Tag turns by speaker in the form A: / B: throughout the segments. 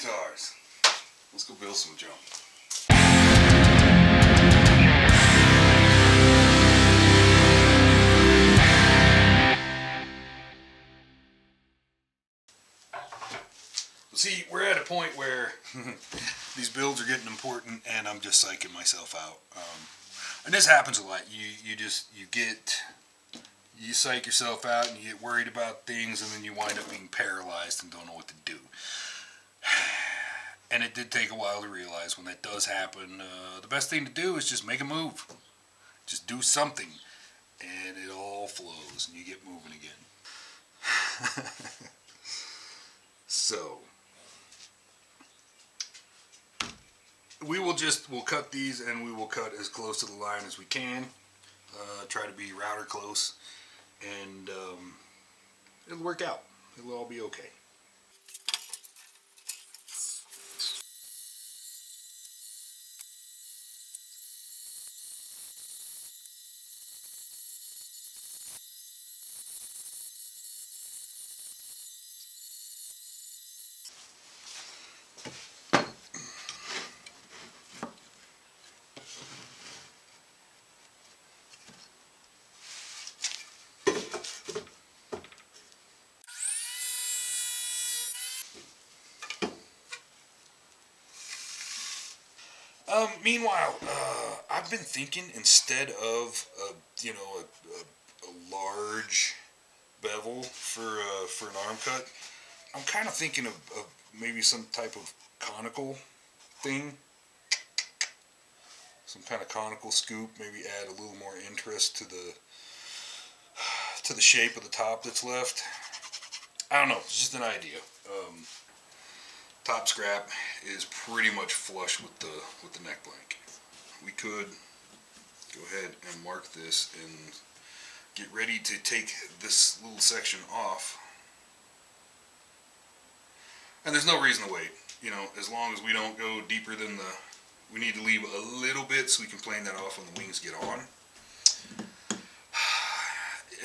A: guitars. Let's go build some junk. See, we're at a point where these builds are getting important, and I'm just psyching myself out. And this happens a lot. You psych yourself out, and you get worried about things, and then you wind up being paralyzed and don't know what to do. And it did take a while to realize when that does happen, the best thing to do is just make a move. Just do something, and it all flows, and you get moving again. So we'll cut these, and we will cut as close to the line as we can. Try to be router close, and it'll work out. It'll all be okay. Meanwhile, I've been thinking, instead of a large bevel for an arm cut, I'm kind of thinking of maybe some type of conical thing, some kind of conical scoop. Maybe add a little more interest to the shape of the top that's left. I don't know. It's just an idea. Top scrap is pretty much flush with the neck blank. We could go ahead and mark this and get ready to take this little section off. And there's no reason to wait. You know, as long as we don't go deeper than we need to leave a little bit so we can plane that off when the wings get on.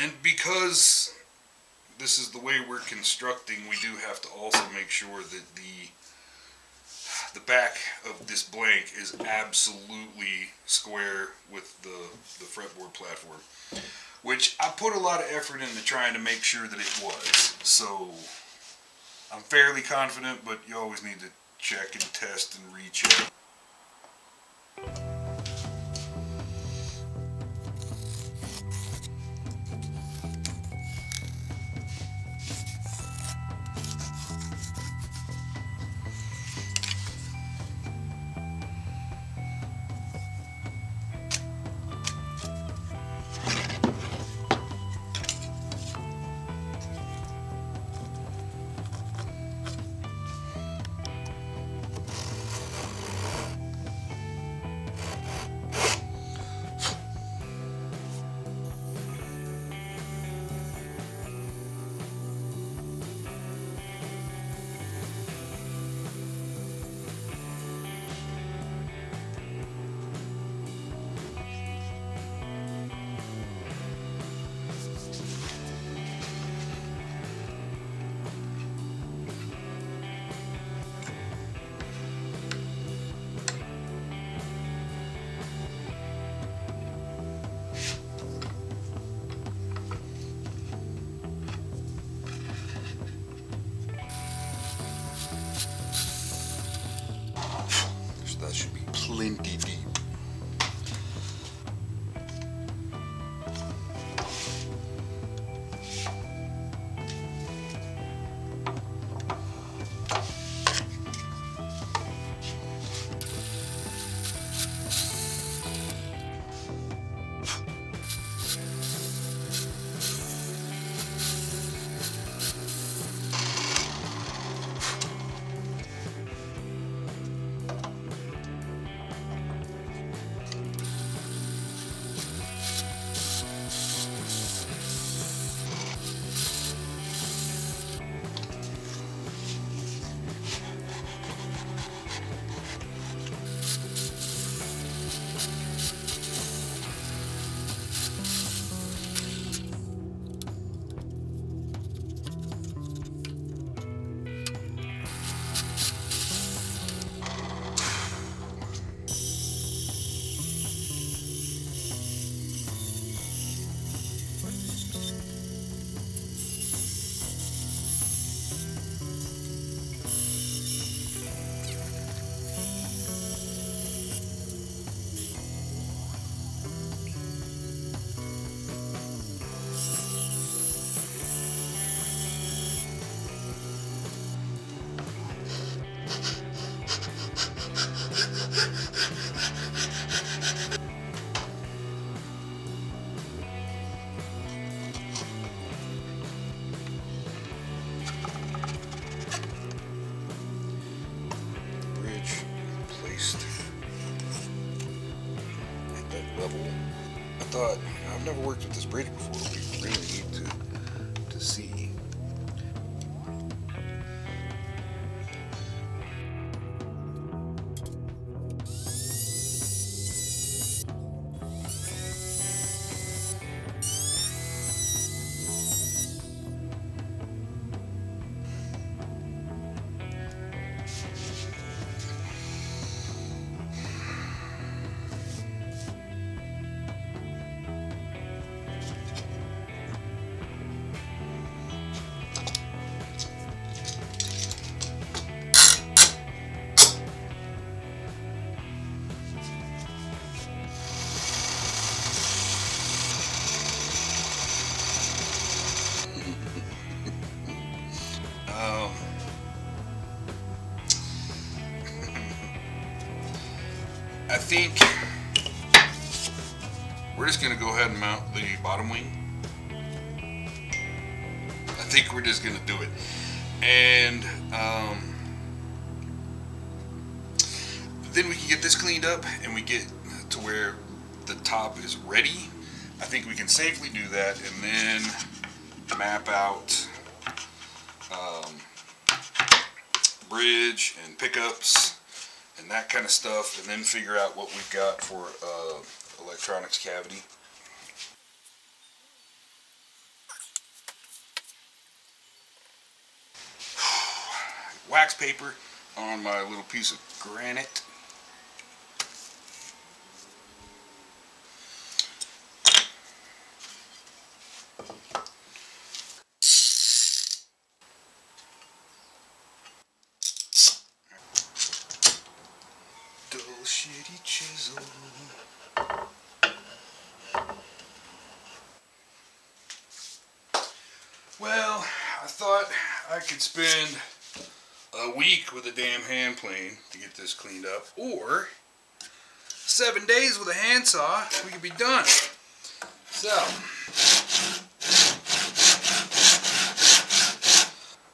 A: And because this is the way we're constructing, we do have to also make sure that the back of this blank is absolutely square with the fretboard platform, which I put a lot of effort into trying to make sure that it was. So I'm fairly confident, but you always need to check and test and recheck. thought, I've never worked with this bridge before. We really need to see. I think we're just going to go ahead and mount the bottom wing. I think we're just going to do it. And then we can get this cleaned up and we get to where the top is ready. I think we can safely do that and then map out bridge and pickups and that kind of stuff, and then figure out what we've got for electronics cavity. Wax paper on my little piece of granite. Shitty chisel. Well, I thought I could spend a week with a damn hand plane to get this cleaned up, or 7 days with a handsaw, we could be done. So,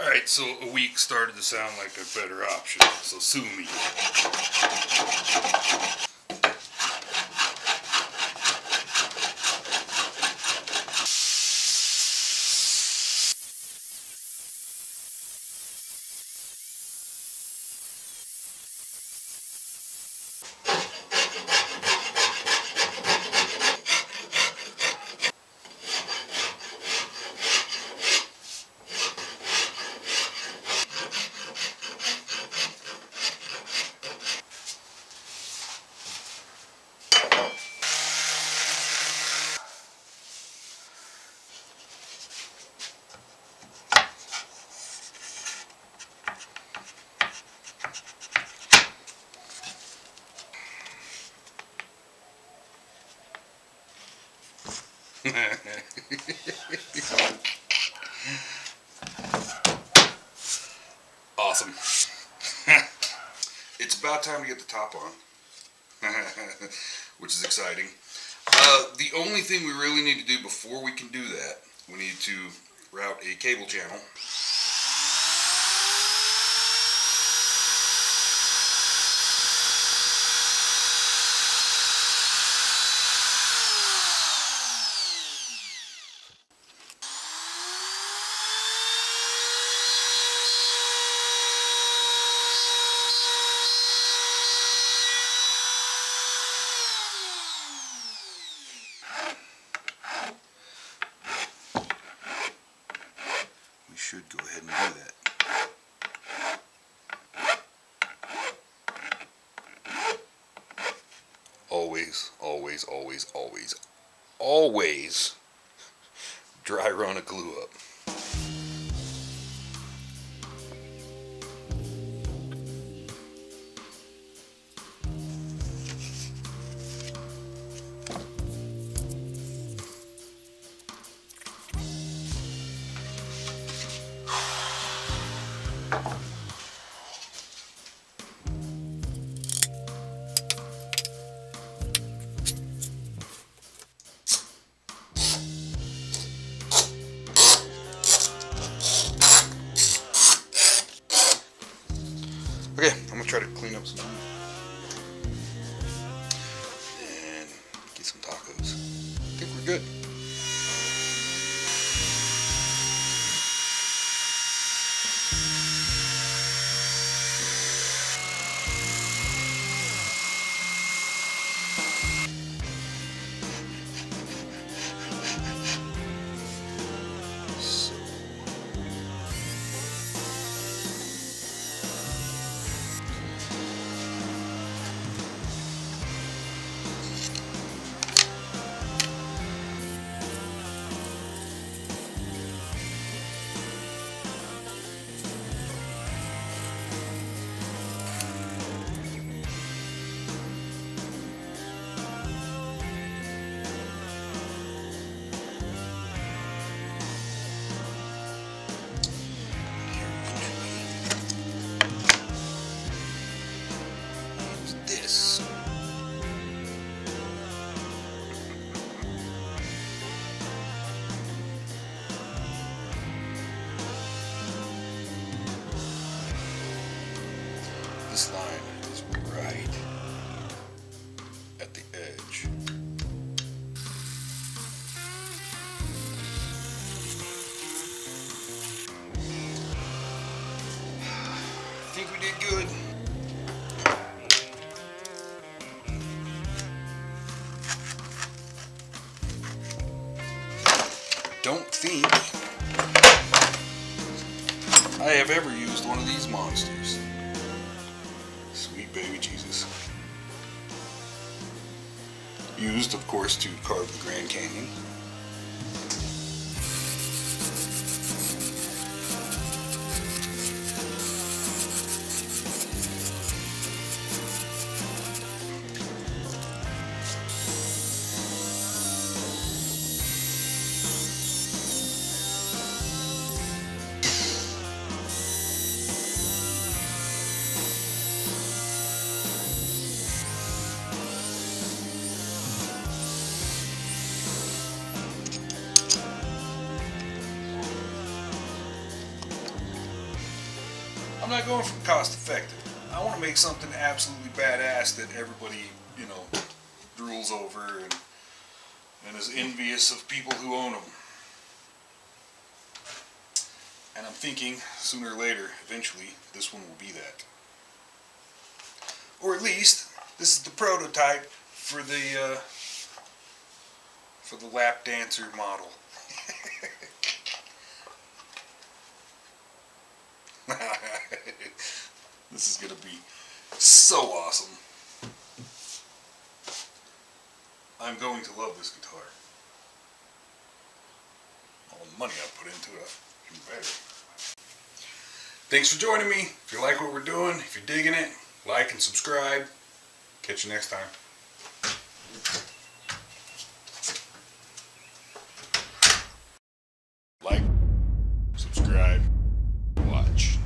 A: alright, so a week started to sound like a better option, so sue me. Awesome. It's about time to get the top on, which is exciting. The only thing we really need to do before we can do that, we need to route a cable channel. Should go ahead and do that. Always, always, always, always, always dry run a glue up. Okay, I'm gonna try to clean up some food and get some tacos. think we did good. Don't think I have ever used one of these monsters. Sweet baby Jesus. Used, of course, to carve the Grand Canyon. I'm not going for cost effective. I want to make something absolutely badass that everybody, you know, drools over and is envious of people who own them. And I'm thinking, sooner or later, eventually, this one will be that. Or at least, this is the prototype for the lap dancer model. This is gonna be so awesome. I'm going to love this guitar. All the money I put into it, even better. Thanks for joining me. If you like what we're doing, if you're digging it, like and subscribe. Catch you next time. Like, subscribe, watch.